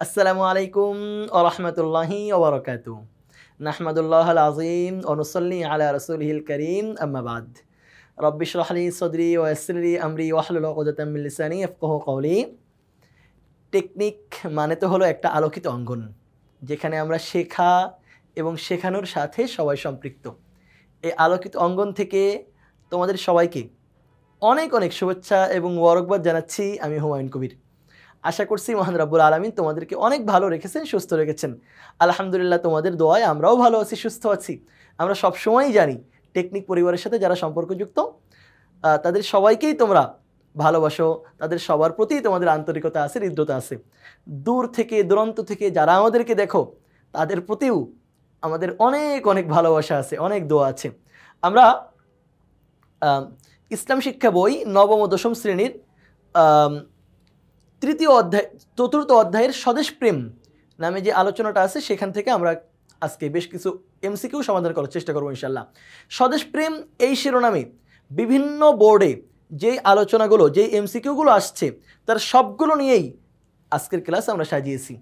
আসসালামু আলাইকুম ওয়া রাহমাতুল্লাহি ওয়া বারাকাতুহু। নাহমাদুল্লাহাল আযীম ওয়া নুসাল্লি আলা রাসূলিহিল কারীম, আম্মা বাদ। রব্বি ইশরাহ লি সাদরি ওয়া ইয়াসসির লি আমরি ওয়াহলুল উকদাতাম মিন লিসানি ইয়াফকাহু কওলি। টেকনিক মানে তো হলো একটা আলোকিত অঙ্গন, যেখানে আমরা শেখা এবং শেখানোর সাথে সবাই সম্পৃক্ত। এই আলোকিত অঙ্গন থেকে তোমাদের সবাইকে অনেক অনেক শুভেচ্ছা এবং মোবারকবাদ জানাচ্ছি। আমি হুমায়ুন কবির। আশা করছি মহান রব্বুল আলামিন তোমাদেরকে অনেক ভালো রেখেছেন, সুস্থ রেখেছেন। আলহামদুলিল্লাহ, তোমাদের দোয়ায় আমরাও ভালো আছি, সুস্থ আছি। আমরা সবসময়ই জানি টেকনিক পরিবারের সাথে যারা সম্পর্কযুক্ত তাদের সবাইকেই তোমরা ভালোবাসো, তাদের সবার প্রতি তোমাদের আন্তরিকতা আছে, হৃদ্রতা আছে। দূর থেকে দূরান্ত থেকে যারা আমাদেরকে দেখো তাদের প্রতিও আমাদের অনেক অনেক ভালোবাসা আছে, অনেক দোয়া আছে। আমরা ইসলাম শিক্ষা বই নবম ও দশম শ্রেণীর চতুর্থ অধ্যায়ের স্বদেশ প্রেম নামে যে আলোচনাটা আছে সেখান থেকে আমরা আজকে বেশ কিছু এমসিকিউ সমাধান করার চেষ্টা করবো ইনশাল্লাহ। স্বদেশ প্রেম এই শিরোনামে বিভিন্ন বোর্ডে যেই আলোচনাগুলো, যেই এমসিকিউগুলো আসছে তার সবগুলো নিয়েই আজকের ক্লাস আমরা সাজিয়েছি।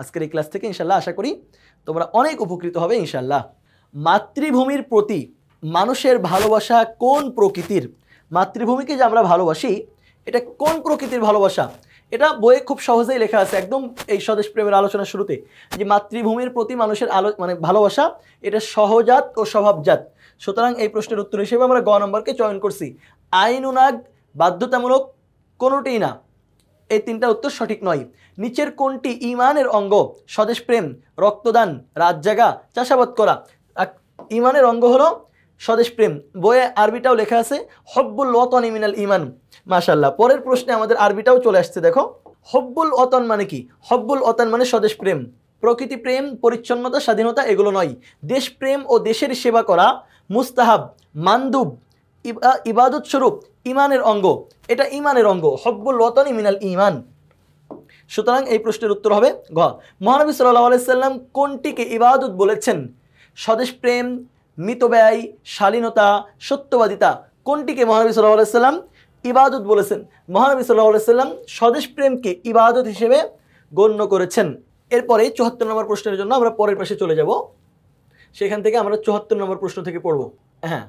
আজকের এই ক্লাস থেকে ইনশাল্লাহ আশা করি তোমরা অনেক উপকৃত হবে ইনশাল্লাহ। মাতৃভূমির প্রতি মানুষের ভালোবাসা কোন প্রকৃতির? মাতৃভূমিকে যে আমরা ভালোবাসি, এটা কোন প্রকৃতির ভালোবাসা? এটা বইয়ে খুব সহজেই লেখা আছে, একদম এই স্বদেশ প্রেমের আলোচনার শুরুতে, যে মাতৃভূমির প্রতি মানুষের ভালোবাসা এটা সহজাত ও স্বভাবজাত। সুতরাং এই প্রশ্নের উত্তর হিসেবে আমরা গ নম্বরকে চয়ন করছি। আইনুনাগ, বাধ্যতামূলক, কোনোটিই না। এই তিনটা উত্তর সঠিক নয়। নিচের কোনটি ইমানের অঙ্গ? স্বদেশ প্রেম, রক্তদান, রাত জাগা, চাষাবাদ করা। ইমানের অঙ্গ হলো স্বদেশ প্রেম। বইয়ে আরবিটাও লেখা আছে, হব্বুল ওয়াতানি মিনাল ইমান। মাশাআল্লাহ, পরের প্রশ্নে আমাদের আরবিটাও চলে আসছে। দেখো, হব্বুল ওয়াতান মানে কি? হব্বুল ওয়াতান মানে স্বদেশ প্রেম, প্রকৃতি প্রেম, পরিচ্ছন্নতা, স্বাধীনতা এগুলো নয়। দেশ প্রেম ও দেশের সেবা করা মুস্তাহাব, মানদুব, ইবাদত স্বরূপ ইমানের অঙ্গ। এটা ইমানের অঙ্গ, হব্বুল ওয়াতানি মিনাল ইমান। সুতরাং এই প্রশ্নের উত্তর হবে ঘ। মহানবী সাল্লাল্লাহু আলাইহি সাল্লাম কোনটিকে ইবাদত বলেছেন? স্বদেশ প্রেম, মিতব্যয়, শালীনতা, সত্যবাদিতা, কোনটিকে মহানবী সাল্লাল্লাহু আলাইহি সাল্লাম ইবাদত বলেছেন? মহানবী সাল্লাল্লাহু আলাইহি সাল্লাম স্বদেশ প্রেমকে ইবাদত হিসেবে গণ্য করেছেন। এরপরে ৭৪ নম্বর প্রশ্নের জন্য আমরা পরের পাশে চলে যাব। সেখান থেকে আমরা ৭৪ নম্বর প্রশ্ন থেকে পড়ব। হ্যাঁ,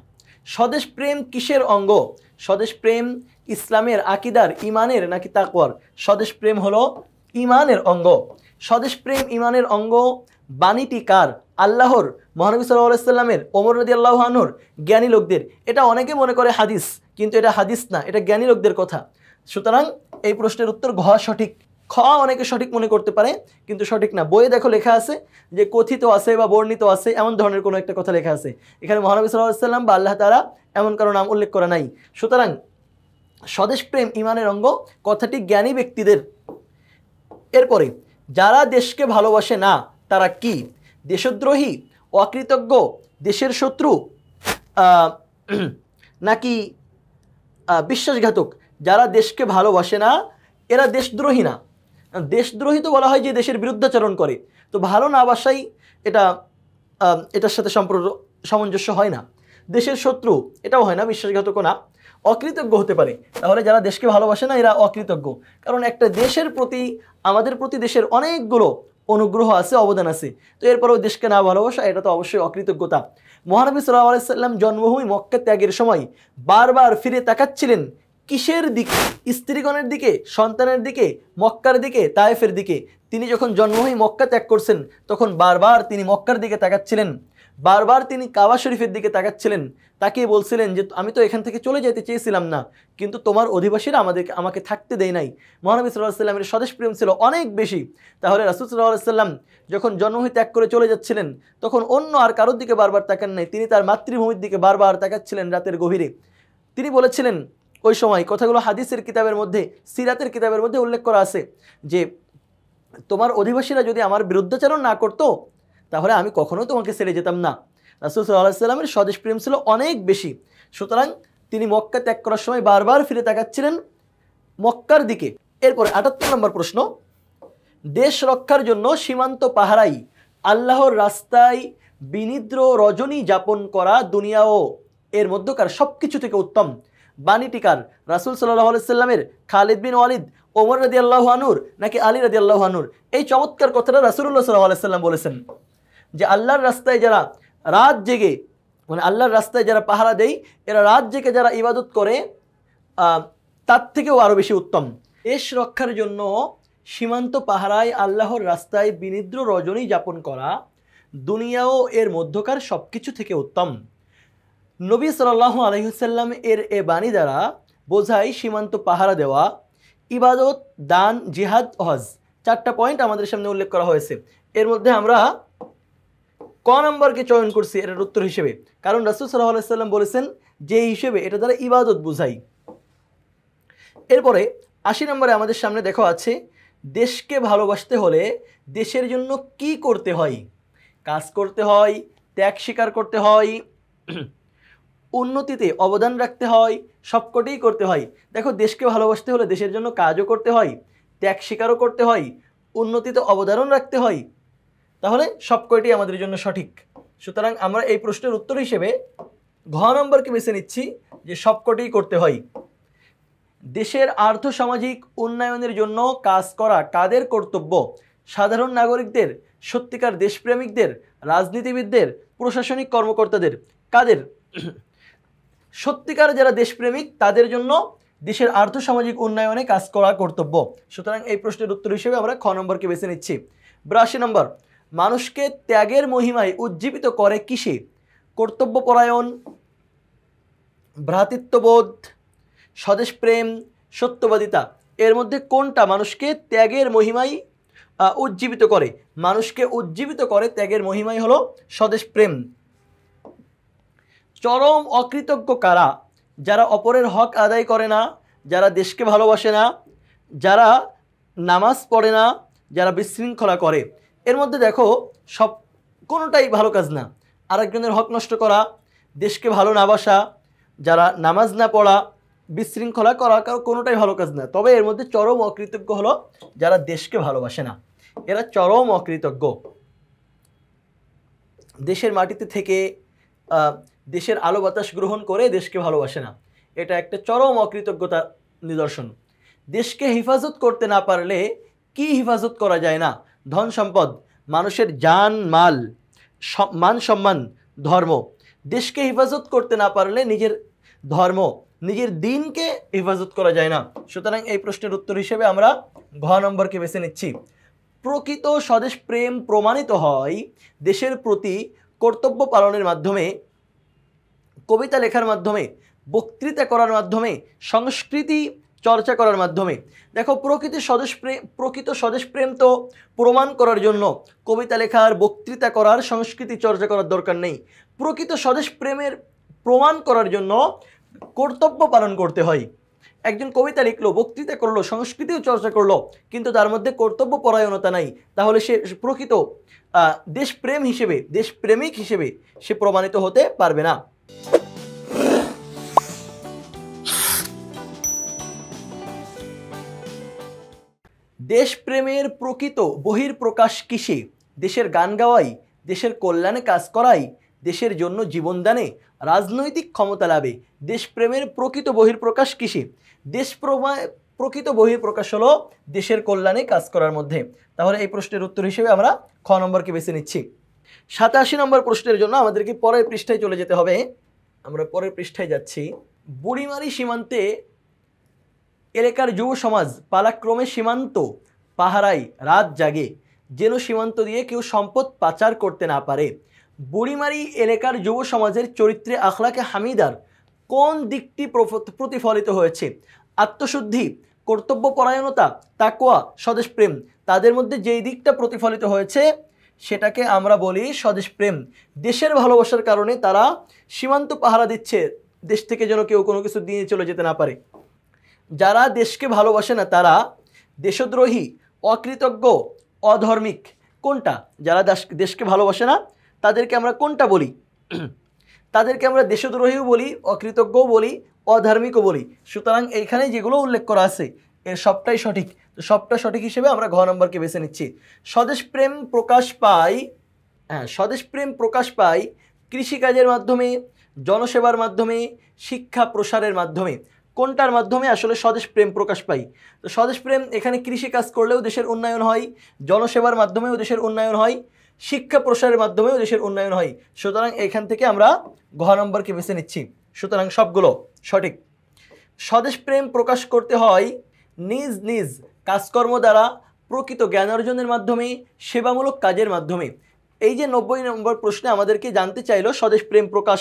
স্বদেশ প্রেম কিসের অঙ্গ? স্বদেশ প্রেম ইসলামের, আকিদার, ইমানের নাকি তাকওয়ার? স্বদেশ প্রেম হলো ইমানের অঙ্গ। স্বদেশ প্রেম ইমানের অঙ্গ। বাণীটি কার? আল্লাহর, মহানবী সাল্লাল্লাহু আলাইহি সাল্লামের, ওমর রাদিয়াল্লাহু আনহুর, জ্ঞানী লোকদের। এটা অনেকে মনে করে হাদিস, কিন্তু এটা হাদিস না, এটা জ্ঞানী লোকদের কথা। সুতরাং এই প্রশ্নের উত্তর ঘ সঠিক। খ অনেকে সঠিক মনে করতে পারে, কিন্তু সঠিক না। বইয়ে দেখো লেখা আছে যে কথিত আছে বা বর্ণিত আছে, এমন ধরনের কোনো একটা কথা লেখা আছে। এখানে মহানবী সাল্লাল্লাহু আলাইহি সাল্লাম বা আল্লাহ তাআলা এমন কারো নাম উল্লেখ করা নাই। সুতরাং স্বদেশ প্রেম ইমানের অঙ্গ, কথাটি জ্ঞানী ব্যক্তিদের। এরপরে, যারা দেশকে ভালোবাসে না তারা কি? দেশদ্রোহী, অকৃতজ্ঞ, দেশের শত্রু, নাকি বিশ্বাসঘাতক? যারা দেশকে ভালোবাসে না এরা দেশদ্রোহী না। দেশদ্রোহী তো বলা হয় যে দেশের বিরুদ্ধাচরণ করে, তো ভালো না বাসাই এটার সাথে সামঞ্জস্য হয় না। দেশের শত্রু এটাও হয় না, বিশ্বাসঘাতকও না। অকৃতজ্ঞ হতে পারে। তাহলে যারা দেশকে ভালোবাসে না এরা অকৃতজ্ঞ, কারণ একটা দেশের প্রতি, আমাদের প্রতি দেশের অনেকগুলো অনুগ্রহ আছে, অবদান আছে। তো এরপরেও দেশকে না ভালোবাসা এটা তো অবশ্যই অকৃতজ্ঞতা। মহানবী সাল্লাল্লাহু আলাইহি সাল্লাম জন্মভূমি মক্কা ত্যাগের সময় বারবার ফিরে তাকাচ্ছিলেন কিসের দিকে? স্ত্রীগণের দিকে, সন্তানের দিকে, মক্কার দিকে, তায়েফের দিকে। তিনি যখন জন্মভূমি মক্কা ত্যাগ করছেন তখন বারবার তিনি মক্কার দিকে তাকাচ্ছিলেন, বারবার তিনি কাবা শরীফের দিকে তাকাচ্ছিলেন। তাকে বলছিলেন যে আমি তো এখান থেকে চলে যেতে চেয়েছিলাম না, কিন্তু তোমার অধিবাসীরা আমাকে থাকতে দেয় নাই। মহানবী সাল্লাল্লাহু আলাইহি সাল্লামের স্বদেশ প্রেম ছিল অনেক বেশি। তাহলে রাসূল সাল্লাল্লাহু আলাইহি সাল্লাম যখন জন্মভূমি ত্যাগ করে চলে যাচ্ছিলেন তখন অন্য আর কারোর দিকে বারবার তাকান নাই, তিনি তার মাতৃভূমির দিকে বারবার তাকাচ্ছিলেন রাতের গভীরে। তিনি বলেছিলেন ওই সময়, কথাগুলো হাদিসের কিতাবের মধ্যে, সিরাতের কিতাবের মধ্যে উল্লেখ করা আছে যে তোমার অধিবাসীরা যদি আমার বিরুদ্ধাচরণ না করতো তাহলে আমি কখনো তোমাকে ছেড়ে যেতাম না। রাসূল সাল্লাল্লাহু আলাইহি সাল্লামের স্বদেশ প্রেম ছিল অনেক বেশি। সুতরাং তিনি মক্কা ত্যাগ করার সময় বারবার ফিরে তাকাচ্ছিলেন মক্কার দিকে। এরপরে ৭৮ নম্বর প্রশ্ন, দেশ রক্ষার জন্য সীমান্ত পাহারাই, আল্লাহর রাস্তায় বিনিদ্র রজনী যাপন করা দুনিয়া ও এর মধ্যকার সব কিছু থেকে উত্তম। বাণীটিকার? রাসূল সাল্লাল্লাহু আলাইহি সাল্লামের, খালিদ বিন ওয়ালিদ, ওমর রাদিয়াল্লাহু আনহুর নাকি আলী রাদিয়াল্লাহু আনহুর? এই চমৎকার কথাটা রাসূলুল্লাহ সাল্লাল্লাহু আলাইহি সাল্লাম বলেছেন যে আল্লাহর রাস্তায় যারা রাত জেগে, মানে আল্লাহর রাস্তায় যারা পাহারা দেয়, এরা রাত জেগে যারা ইবাদত করে তার থেকেও আরও বেশি উত্তম। দেশ রক্ষার জন্য সীমান্ত পাহারায় আল্লাহর রাস্তায় বিনিদ্র রজনী যাপন করা দুনিয়াও এর মধ্যকার সব কিছু থেকে উত্তম। নবী সাল্লাল্লাহু আলাইহি ওয়াসাল্লাম এর এ বাণী দ্বারা বোঝায় সীমান্ত পাহারা দেওয়া, ইবাদত, দান, জিহাদ, হজ, 4টা পয়েন্ট আমাদের সামনে উল্লেখ করা হয়েছে। এর মধ্যে আমরা ক নম্বরকে চয়ন করছি এটার উত্তর হিসেবে, কারণ রাসূল সাল্লাল্লাহু আলাইহি ওয়াসাল্লাম বলেছেন যে হিসেবে এটা দ্বারা ইবাদত বোঝাই। এরপরে 80 নম্বরে আমাদের সামনে দেখা আছে দেশকে ভালোবাসতে হলে দেশের জন্য কি করতে হয়? কাজ করতে হয়, ত্যাগ স্বীকার করতে হয়, উন্নতিতে অবদান রাখতে হয়, সবকটাই করতে হয়। দেখো, দেশকে ভালোবাসতে হলে দেশের জন্য কাজও করতে হয়, ত্যাগ স্বীকারও করতে হয়, উন্নতিতে অবদানও রাখতে হয়, তাহলে সবকটি আমাদের জন্য সঠিক। সুতরাং আমরা এই প্রশ্নের উত্তর হিসেবে ঘ নম্বরকে বেছে নিচ্ছি যে সবকটাই করতে হয়। দেশের আর্থসামাজিক উন্নয়নের জন্য কাজ করা কাদের কর্তব্য? সাধারণ নাগরিকদের, সত্যিকার দেশপ্রেমিকদের, রাজনীতিবিদদের, প্রশাসনিক কর্মকর্তাদের? কাদের? সত্যিকার যারা দেশপ্রেমিক তাদের জন্য দেশের আর্থসামাজিক উন্নয়নে কাজ করা কর্তব্য। সুতরাং এই প্রশ্নের উত্তর হিসেবে আমরা খ নম্বরকে বেছে নিচ্ছি। 82 নম্বর, মানুষকে ত্যাগের মহিমায় উজ্জীবিত করে কিসে? কর্তব্যপরায়ণ, ভ্রাতৃত্ববোধ, স্বদেশপ্রেম, সত্যবাদিতা। এর মধ্যে কোনটা মানুষকে ত্যাগের মহিমায় উজ্জীবিত করে? মানুষকে উজ্জীবিত করে ত্যাগের মহিমাই হলো স্বদেশপ্রেম। চরম অকৃতজ্ঞ কারা? যারা অপরের হক আদায় করে না, যারা দেশকে ভালোবাসে না, যারা নামাজ পড়ে না, যারা বিশৃঙ্খলা করে। এর মধ্যে দেখো, সব কোনোটাই ভালো কাজ না। আরেকজনের হক নষ্ট করা, দেশকে ভালো না বাসা, যারা নামাজ না পড়া, বিশৃঙ্খলা করা, কোনোটাই ভালো কাজ না। তবে এর মধ্যে চরম অকৃতজ্ঞ হলো যারা দেশকে ভালোবাসে না, এরা চরম অকৃতজ্ঞ। দেশের মাটিতে থেকে দেশের আলো বাতাস গ্রহণ করে দেশকে ভালোবাসে না, এটা একটা চরম অকৃতজ্ঞতার নিদর্শন। দেশকে হেফাজত করতে না পারলে কি হেফাজত করা যায় না? ধন সম্পদ, মানুষের জান মাল, মান সম্মান, ধর্ম। দেশকে হেফাজত করতে না পারলে নিজের ধর্ম, নিজের দিনকে হেফাজত করা যায় না। সুতরাং এই প্রশ্নের উত্তর হিসেবে আমরা ঘ নম্বরকে বেছে নিচ্ছি। প্রকৃত স্বদেশ প্রেম প্রমাণিত হয় দেশের প্রতি কর্তব্য পালনের মাধ্যমে, কবিতা লেখার মাধ্যমে, বক্তৃতা করার মাধ্যমে, সংস্কৃতি চর্চা করার মাধ্যমে। দেখো, প্রকৃত স্বদেশপ্রেম তো প্রমাণ করার জন্য কবিতা লেখার, বক্তৃতা করার, সংস্কৃতি চর্চা করার দরকার নেই। প্রকৃত স্বদেশপ্রেমের প্রমাণ করার জন্য কর্তব্য পালন করতে হয়। একজন কবিতা লিখলো, বক্তৃতা করলো, সংস্কৃতিও চর্চা করলো, কিন্তু তার মধ্যে কর্তব্য পরায়ণতা নাই, তাহলে সে প্রকৃত দেশপ্রেম হিসেবে, দেশপ্রেমিক হিসেবে সে প্রমাণিত হতে পারবে না। দেশপ্রেমের প্রকৃত বহির্প্রকাশ কিসে? দেশের গান গাওয়াই, দেশের কল্যাণে কাজ করাই, দেশের জন্য জীবনদানে, রাজনৈতিক ক্ষমতা লাভে। দেশপ্রেমের প্রকৃত বহির্প্রকাশ কিসে? প্রকৃত বহির্প্রকাশ হলো দেশের কল্যাণে কাজ করার মধ্যে। তাহলে এই প্রশ্নের উত্তর হিসেবে আমরা খ নম্বরকে বেছে নিচ্ছি। 87 নম্বর প্রশ্নের জন্য আমাদেরকে পরের পৃষ্ঠায় চলে যেতে হবে। আমরা পরের পৃষ্ঠায় যাচ্ছি। বুড়িমারি সীমান্তে এলাকার যুব সমাজ পালাক্রমে সীমান্ত পাহারায় রাত জাগে, যেন সীমান্ত দিয়ে কেউ সম্পদ পাচার করতে না পারে। বুড়িমারি এলাকার যুব সমাজের চরিত্রে আখলাকে হামিদার কোন দিকটি প্রতিফলিত হয়েছে? আত্মশুদ্ধি, কর্তব্যপরায়ণতা, তাকওয়া, স্বদেশপ্রেম। তাদের মধ্যে যেই দিকটা প্রতিফলিত হয়েছে সেটাকে আমরা বলি স্বদেশপ্রেম। দেশের ভালোবাসার কারণে তারা সীমান্ত পাহারা দিচ্ছে, দেশ থেকে যেন কেউ কোনো কিছু দিয়ে চলে যেতে না পারে। যারা দেশকে ভালোবাসে না তারা দেশদ্রোহী, অকৃতজ্ঞ, অধর্মিক। কোনটা? যারা দেশকে ভালোবাসে না তাদেরকে আমরা কোনটা বলি? তাদেরকে আমরা দেশদ্রোহীও বলি, অকৃতজ্ঞও বলি, অধার্মিকও বলি। সুতরাং এইখানে যেগুলো উল্লেখ করা আছে এর সবটাই সঠিক। তো সবটা সঠিক হিসেবে আমরা ঘ নম্বরকে বেছে নিচ্ছি। স্বদেশপ্রেম প্রকাশ পায় কৃষিকাজের মাধ্যমে, জনসেবার মাধ্যমে, শিক্ষা প্রসারের মাধ্যমে। কোনটার মাধ্যমে আসলে স্বদেশ প্রেম প্রকাশ পায়? তো স্বদেশ প্রেম এখানে কৃষি কাজ করলেও দেশের উন্নয়ন হয়, জনসেবার মাধ্যমেও দেশের উন্নয়ন হয়, শিক্ষা প্রসারের মাধ্যমেও দেশের উন্নয়ন হয়। সুতরাং এখান থেকে আমরা ঘ নম্বরকে বেছে নিচ্ছি। সুতরাং সবগুলো সঠিক। স্বদেশ প্রেম প্রকাশ করতে হয় নিজ নিজ কাজকর্ম দ্বারা, প্রকৃত জ্ঞান অর্জনের মাধ্যমে, সেবামূলক কাজের মাধ্যমে। এই যে 90 নম্বর প্রশ্নে আমাদেরকে জানতে চাইলো স্বদেশ প্রেম প্রকাশ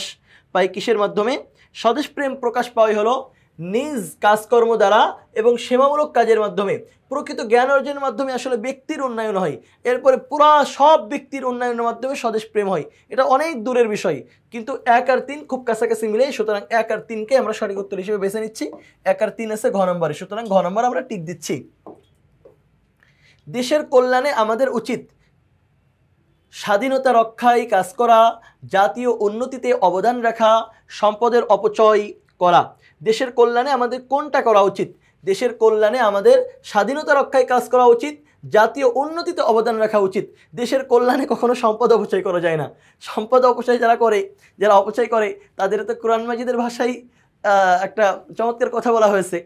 পায় কিসের মাধ্যমে? স্বদেশ প্রেম প্রকাশ পায় হলো নিজ কাজকর্ম দ্বারা এবং সেবামূলক কাজের মাধ্যমে। প্রকৃত জ্ঞান অর্জনের মাধ্যমে আসলে ব্যক্তির উন্নয়ন হয়, এরপরে পুরা সব ব্যক্তির উন্নয়নের মাধ্যমে স্বদেশ প্রেম হয়। এটা অনেক দূরের বিষয়, কিন্তু 1 আর 3 খুব কাছাকাছি মিলে। সুতরাং 1 আর 3কে আমরা সঠিক উত্তর হিসেবে বেছে নিচ্ছি। 1 আর 3 আছে ঘ নম্বরে, সুতরাং ঘ নম্বর আমরা টিক দিচ্ছি। দেশের কল্যাণে আমাদের উচিত স্বাধীনতা রক্ষায় কাজ করা, জাতীয় উন্নতিতে অবদান রাখা, সম্পদের অপচয় করা। দেশের কল্যাণে আমাদের কোনটা করা উচিত? দেশের কল্যাণে আমাদের স্বাধীনতা রক্ষায় কাজ করা উচিত, জাতীয় উন্নতিতে অবদান রাখা উচিত। দেশের কল্যাণে কখনো সম্পদ অপচয় করা যায় না। সম্পদ অপচয় যারা অপচয় করে তাদের তো কোরআন মাজিদের ভাষায় একটা চমৎকার কথা বলা হয়েছে।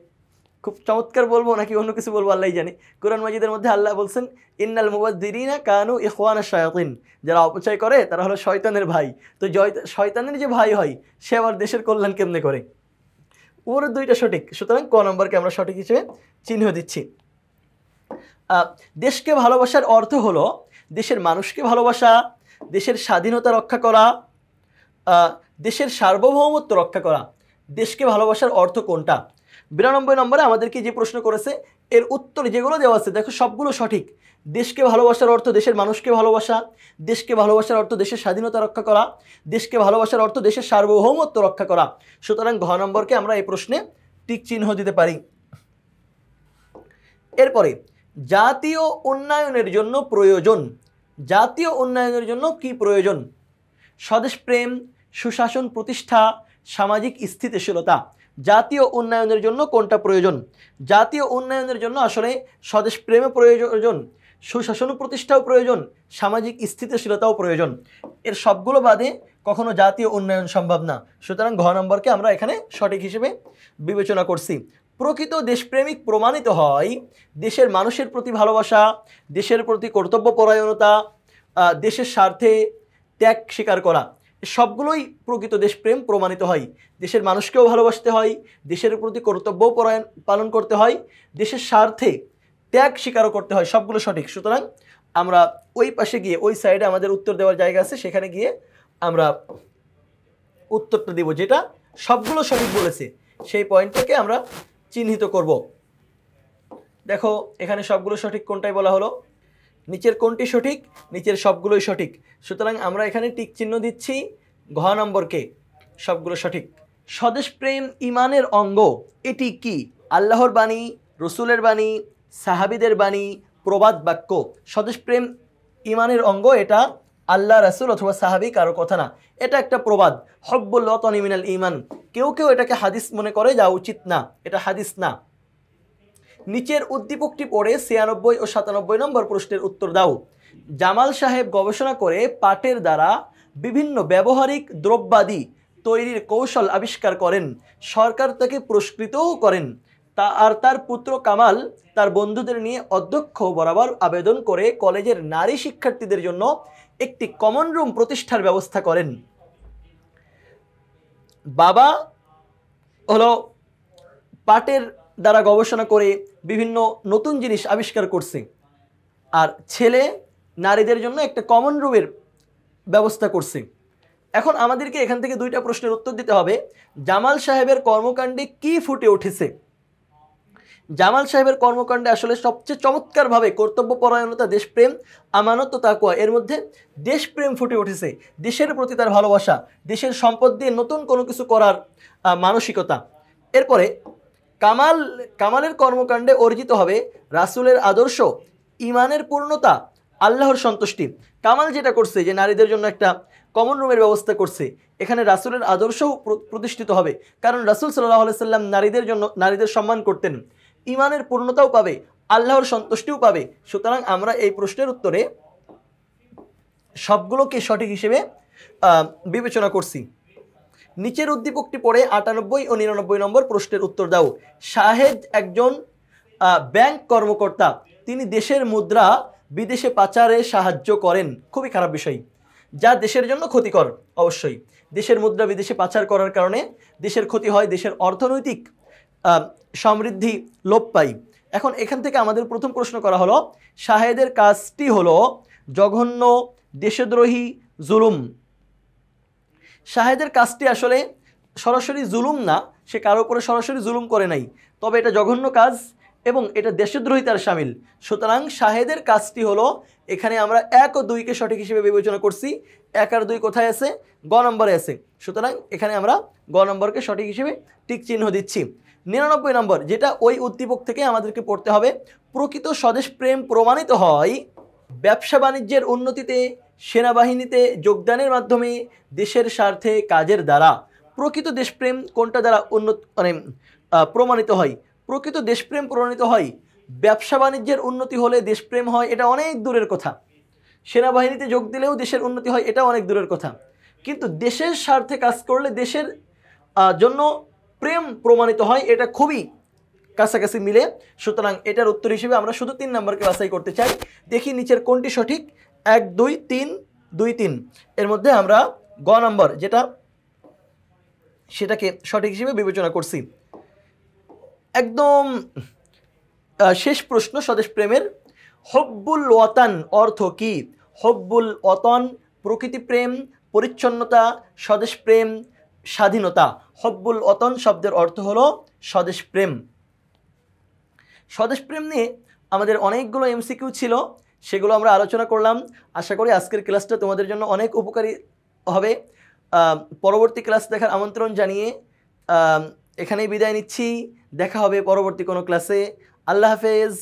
খুব চমৎকার বলবো নাকি অন্য কিছু বলবো আল্লাহ জানে। কোরআন মাজিদের মধ্যে আল্লাহ বলছেন, ইন্নাল মুবাযযিরিনা কানু ইখওয়ানা শায়াতিন, যারা অপচয় করে তারা হলো শয়তানের ভাই। তো শয়তানের যে ভাই হয় সে আবার দেশের কল্যাণ কেমনে করে? ওর দুইটা সঠিক। সুতরাং ক নম্বরকে আমরা সঠিক হিসেবে চিহ্ন দিচ্ছি। দেশকে ভালোবাসার অর্থ হলো দেশের মানুষকে ভালোবাসা, দেশের স্বাধীনতা রক্ষা করা, দেশের সার্বভৌমত্ব রক্ষা করা। দেশকে ভালোবাসার অর্থ কোনটা? 92 নম্বরে আমাদেরকে যে প্রশ্ন করেছে এর উত্তর যেগুলো দেওয়া আছে দেখো সবগুলো সঠিক। দেশকে ভালোবাসার অর্থ দেশের মানুষকে ভালোবাসা, দেশকে ভালোবাসার অর্থ দেশের স্বাধীনতা রক্ষা করা, দেশকে ভালোবাসার অর্থ দেশের সার্বভৌমত্ব রক্ষা করা। সুতরাং ঘ নম্বরকে আমরা এই প্রশ্নে টিক চিহ্ন দিতে পারি। এরপরে জাতীয় উন্নয়নের জন্য প্রয়োজন। জাতীয় উন্নয়নের জন্য কি প্রয়োজন? স্বদেশ প্রেম, সুশাসন প্রতিষ্ঠা, সামাজিক স্থিতিশীলতা। জাতীয় উন্নয়নের জন্য কোনটা প্রয়োজন? জাতীয় উন্নয়নের জন্য আসলে স্বদেশ প্রেমও প্রয়োজন, সুশাসন প্রতিষ্ঠাও প্রয়োজন, সামাজিক স্থিতিশীলতাও প্রয়োজন। এর সবগুলো বাদে কখনো জাতীয় উন্নয়ন সম্ভব না। সুতরাং ঘ নম্বরকে আমরা এখানে সঠিক হিসেবে বিবেচনা করছি। প্রকৃত দেশপ্রেমিক প্রমাণিত হয় দেশের মানুষের প্রতি ভালোবাসা, দেশের প্রতি কর্তব্যপরায়ণতা, দেশের স্বার্থে ত্যাগ স্বীকার করা। সবগুলোই প্রকৃত দেশপ্রেম প্রমাণিত হয়। দেশের মানুষকেও ভালোবাসতে হয়, দেশের প্রতি কর্তব্যও পালন করতে হয়, দেশের স্বার্থে ত্যাগ স্বীকারও করতে হয়। সবগুলো সঠিক। সুতরাং আমরা ওই পাশে গিয়ে, ওই সাইডে আমাদের উত্তর দেওয়ার জায়গা আছে, সেখানে গিয়ে আমরা উত্তরটা দেব যেটা সবগুলো সঠিক বলেছে, সেই পয়েন্টটাকে আমরা চিহ্নিত করব। দেখো এখানে সবগুলো সঠিক কোনটাই বলা হলো? নিচের কোনটি সঠিক? নিচের সবগুলোই সঠিক। সুতরাং আমরা এখানে টিক চিহ্ন দিচ্ছি ঘ নম্বরকে, সবগুলো সঠিক। স্বদেশ প্রেম ইমানের অঙ্গ, এটি কি? আল্লাহর বাণী, রসুলের বাণী, সাহাবীদের বাণী, প্রবাদ বাক্য। স্বদেশ প্রেম ইমানের অঙ্গ, এটা আল্লাহ, রাসূল অথবা সাহাবী কারো কথা না, এটা একটা প্রবাদ। হব্বুল ওয়াতানি মিনাল ঈমান। কেউ কেউ এটাকে হাদিস মনে করে, যা উচিত না, এটা হাদিস না। নিচের উদ্দীপকটি পড়ে 96 ও 97 নম্বর প্রশ্নের উত্তর দাও। জামাল সাহেব গবেষণা করে পাটের দ্বারা বিভিন্ন ব্যবহারিক দ্রব্যাদি তৈরির কৌশল আবিষ্কার করেন। সরকার তাকে পুরস্কৃতও করেন। তার পুত্র কামাল তার বন্ধুদের নিয়ে অধ্যক্ষ বরাবর আবেদন করে কলেজের নারী শিক্ষার্থীদের জন্য একটি কমন রুম প্রতিষ্ঠার ব্যবস্থা করেন। বাবা হলো পাটের দ্বারা গবেষণা করে বিভিন্ন নতুন জিনিস আবিষ্কার করছে, আর ছেলে নারীদের জন্য একটা কমন রুমের ব্যবস্থা করছে। এখন আমাদেরকে এখান থেকে দুইটা প্রশ্নের উত্তর দিতে হবে। জামাল সাহেবের কর্মকাণ্ডে কি ফুটে উঠেছে? জামাল সাহেবের কর্মকাণ্ডে আসলে সবচেয়ে চমৎকারভাবে কর্তব্যপরায়ণতা, দেশপ্রেম, আমানত ও তাকওয়া, এর মধ্যে দেশপ্রেম ফুটে উঠেছে। দেশের প্রতি তার ভালোবাসা, দেশের সম্পদ দিয়ে নতুন কোনো কিছু করার মানসিকতা। এরপরে কামালের কর্মকাণ্ডে অর্জিত হবে রাসূলের আদর্শ, ইমানের পূর্ণতা, আল্লাহর সন্তুষ্টি। কামাল যেটা করছে, যে নারীদের জন্য একটা কমন রুমের ব্যবস্থা করছে, এখানে রাসূলের আদর্শও প্রতিষ্ঠিত হবে, কারণ রাসূল সাল্লাল্লাহু আলাইহি সাল্লাম নারীদের সম্মান করতেন। ইমানের পূর্ণতাও পাবে, আল্লাহর সন্তুষ্টিও পাবে। সুতরাং আমরা এই প্রশ্নের উত্তরে সবগুলোকে সঠিক হিসেবে বিবেচনা করছি। নিচের উদ্দীপকটি পড়ে 98 ও 99 নম্বর প্রশ্নের উত্তর দাও। শাহেদ একজন ব্যাংক কর্মকর্তা, তিনি দেশের মুদ্রা বিদেশে পাচারে সাহায্য করেন। খুবই খারাপ বিষয়, যা দেশের জন্য ক্ষতিকর। অবশ্যই দেশের মুদ্রা বিদেশে পাচার করার কারণে দেশের ক্ষতি হয়, দেশের অর্থনৈতিক সমৃদ্ধি লোপ পায়। এখন এখান থেকে আমাদের প্রথম প্রশ্ন করা হলো, শাহেদের কাজটি হলো জঘন্য, দেশদ্রোহী, জুলুম। শাহেদের কাজটি আসলে সরাসরি জুলুম না, সে কারো উপরে সরাসরি জুলুম করে নাই, তবে এটা জঘন্য কাজ এবং এটা দেশদ্রোহিতার শামিল। সুতরাং শাহেদের কাজটি হলো, এখানে আমরা 1 ও 2 কে সঠিক হিসেবে বিবেচনা করছি। 1 আর 2 কোথায় আছে? গ নম্বরে আছে। সুতরাং এখানে আমরা গ নম্বরকে সঠিক হিসেবে টিক চিহ্ন দিচ্ছি। 99 নম্বর, যেটা ওই উদ্দীপক থেকে আমাদেরকে পড়তে হবে, প্রকৃত স্বদেশ প্রেম প্রমাণিত হয় ব্যবসা বাণিজ্যের উন্নতিতে, সেনাবাহিনীতে যোগদানের মাধ্যমে, দেশের স্বার্থে কাজের দ্বারা। প্রকৃত দেশপ্রেম কোনটা দ্বারা প্রমাণিত হয়? প্রকৃত দেশপ্রেম প্রমাণিত হয় ব্যবসা বাণিজ্যের উন্নতি হলে দেশপ্রেম হয়, এটা অনেক দূরের কথা। সেনাবাহিনীতে যোগ দিলেও দেশের উন্নতি হয়, এটা অনেক দূরের কথা। কিন্তু দেশের স্বার্থে কাজ করলে দেশের জন্য প্রেম প্রমাণিত হয়, এটা খুবই কাছাকাছি মিলে। সুতরাং এটার উত্তর হিসেবে আমরা শুধু 3 নম্বরকে বাছাই করতে চাই। দেখি নিচের কোনটি সঠিক। 1 2 3 2 3 এর মধ্যে আমরা গ নম্বর যেটা, সেটাকে সঠিক হিসেবে বিবেচনা করছি। একদম শেষ প্রশ্ন স্বদেশ প্রেমের। হব্বুল ওয়াতান অর্থ কি? হব্বুল ওয়াতান প্রকৃতি প্রেম, পরিচ্ছন্নতা, স্বদেশ প্রেম, স্বাধীনতা। হব্বুল ওয়াতান শব্দের অর্থ হলো স্বদেশ প্রেম। স্বদেশ প্রেম নিয়ে আমাদের অনেকগুলো এমসিকিউ ছিল, সেগুলো আমরা আলোচনা করলাম। আশা করি আজকের ক্লাসটা তোমাদের জন্য অনেক উপকারী হবে। পরবর্তী ক্লাস দেখার আমন্ত্রণ জানিয়ে এখানেই বিদায় নিচ্ছি। দেখা হবে পরবর্তী কোনো ক্লাসে। আল্লাহ হাফেজ।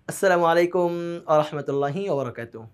আসসালামু আলাইকুম ওয়া রাহমাতুল্লাহি ওয়া বারাকাতুহু।